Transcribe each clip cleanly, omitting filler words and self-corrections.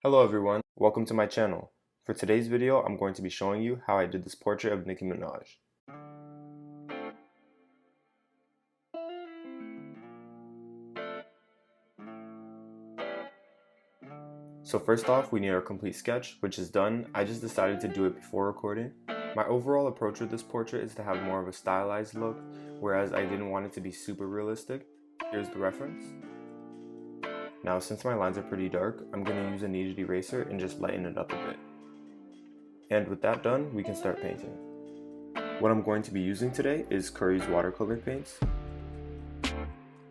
Hello everyone, welcome to my channel. For today's video, I'm going to be showing you how I did this portrait of Nicki Minaj. So first off, we need our complete sketch, which is done. I just decided to do it before recording. My overall approach with this portrait is to have more of a stylized look, whereas I didn't want it to be super realistic. Here's the reference. Now since my lines are pretty dark, I'm going to use a kneaded eraser and just lighten it up a bit. And with that done, we can start painting. What I'm going to be using today is Curry's watercolor paints.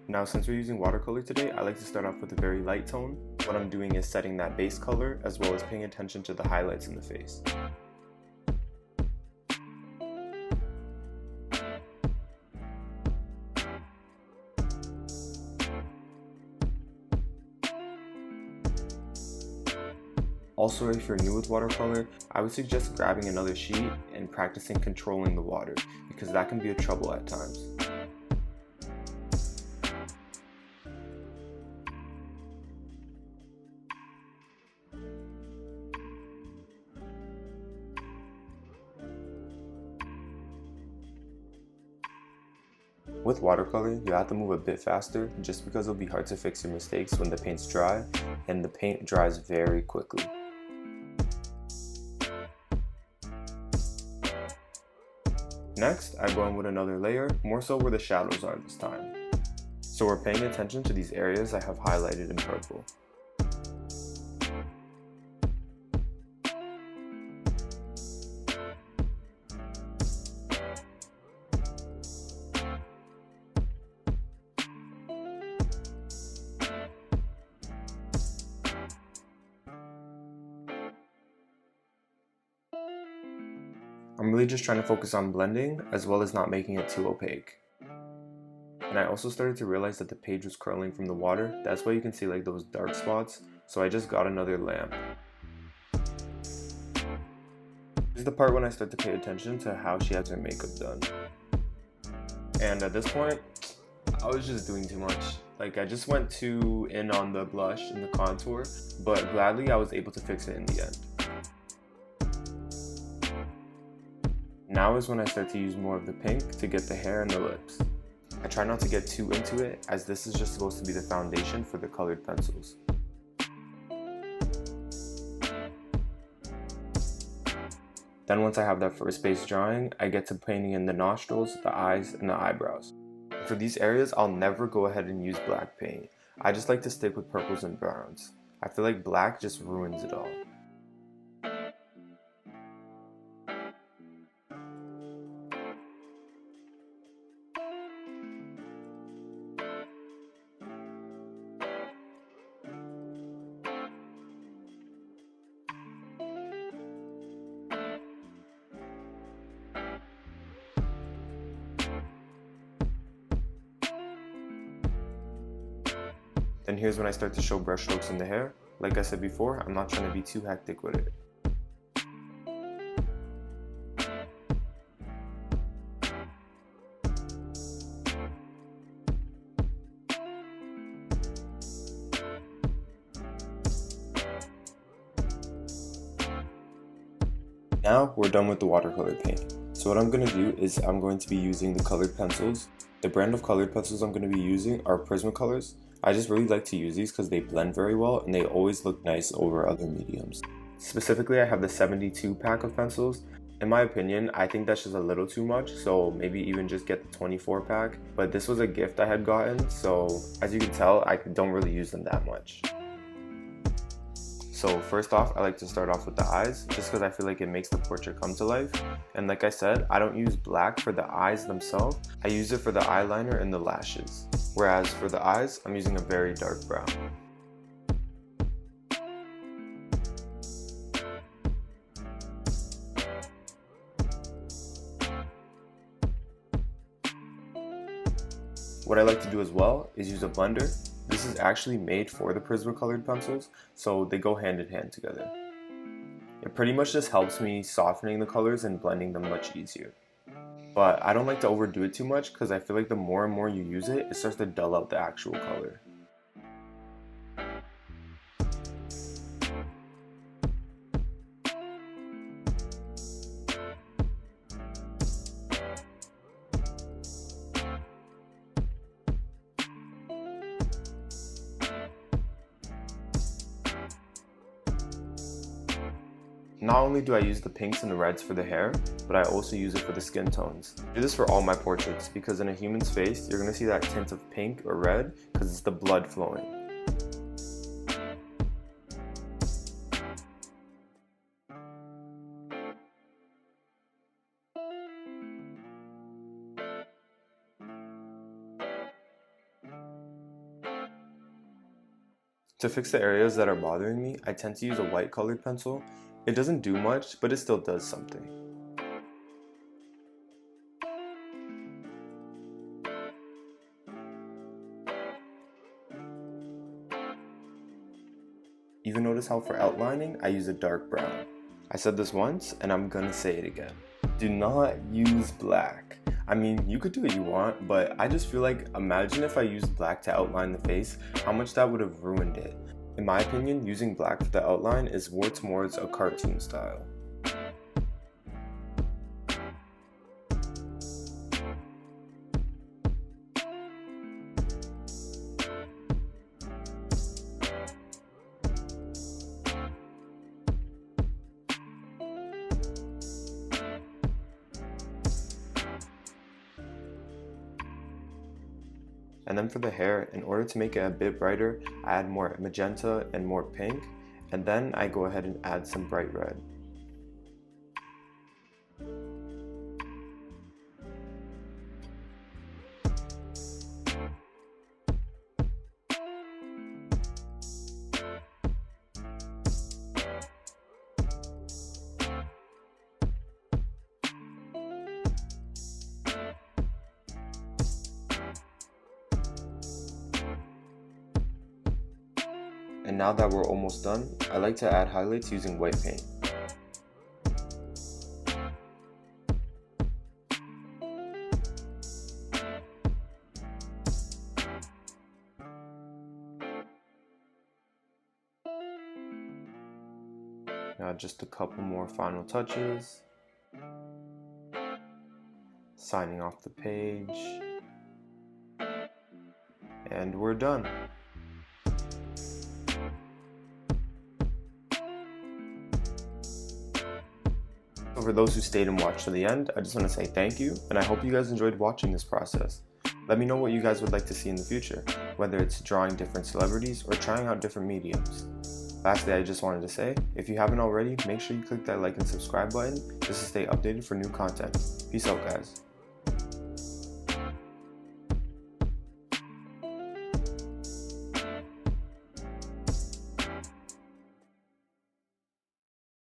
Now since we're using watercolor today, I like to start off with a very light tone. What I'm doing is setting that base color as well as paying attention to the highlights in the face. Also, if you're new with watercolor, I would suggest grabbing another sheet and practicing controlling the water, because that can be a trouble at times. With watercolor, you have to move a bit faster just because it'll be hard to fix your mistakes when the paint's dry, and the paint dries very quickly. Next, I go in with another layer, more so where the shadows are this time. So we're paying attention to these areas I have highlighted in purple. I'm really just trying to focus on blending as well as not making it too opaque. And I also started to realize that the page was curling from the water. That's why you can see like those dark spots. So I just got another lamp. This is the part when I start to pay attention to how she has her makeup done. And at this point, I was just doing too much. Like I just went too in on the blush and the contour, but gladly I was able to fix it in the end. Now is when I start to use more of the pink to get the hair and the lips. I try not to get too into it, as this is just supposed to be the foundation for the colored pencils. Then once I have that first base drawing, I get to painting in the nostrils, the eyes, and the eyebrows. For these areas, I'll never go ahead and use black paint. I just like to stick with purples and browns. I feel like black just ruins it all. Then here's when I start to show brush strokes in the hair. Like I said before, I'm not trying to be too hectic with it. Now we're done with the watercolor paint. So what I'm going to do is I'm going to be using the colored pencils. The brand of colored pencils I'm going to be using are Prismacolors. I just really like to use these because they blend very well and they always look nice over other mediums. Specifically, I have the 72 pack of pencils. In my opinion, I think that's just a little too much, so maybe even just get the 24 pack. But this was a gift I had gotten, so as you can tell, I don't really use them that much. So first off, I like to start off with the eyes, just because I feel like it makes the portrait come to life. And like I said, I don't use black for the eyes themselves. I use it for the eyeliner and the lashes. Whereas for the eyes, I'm using a very dark brown. What I like to do as well is use a blender. This is actually made for the Prismacolor pencils, so they go hand in hand together. It pretty much just helps me softening the colors and blending them much easier. But I don't like to overdo it too much because I feel like the more and more you use it, it starts to dull out the actual color. Not only do I use the pinks and the reds for the hair, but I also use it for the skin tones. I do this for all my portraits because in a human's face, you're going to see that tint of pink or red because it's the blood flowing. To fix the areas that are bothering me, I tend to use a white colored pencil. It doesn't do much, but it still does something. Even notice how for outlining, I use a dark brown. I said this once, and I'm gonna say it again. Do not use black. I mean, you could do what you want, but I just feel like, imagine if I used black to outline the face, how much that would have ruined it. In my opinion, using black for the outline is what's more a cartoon style. And then for the hair, in order to make it a bit brighter, I add more magenta and more pink, and then I go ahead and add some bright red. And now that we're almost done, I like to add highlights using white paint. Now just a couple more final touches. Signing off the page. And we're done. For those who stayed and watched to the end, I just want to say thank you, and I hope you guys enjoyed watching this process. Let me know what you guys would like to see in the future, whether it's drawing different celebrities or trying out different mediums. Lastly, I just wanted to say, if you haven't already, make sure you click that like and subscribe button just to stay updated for new content. Peace out, guys.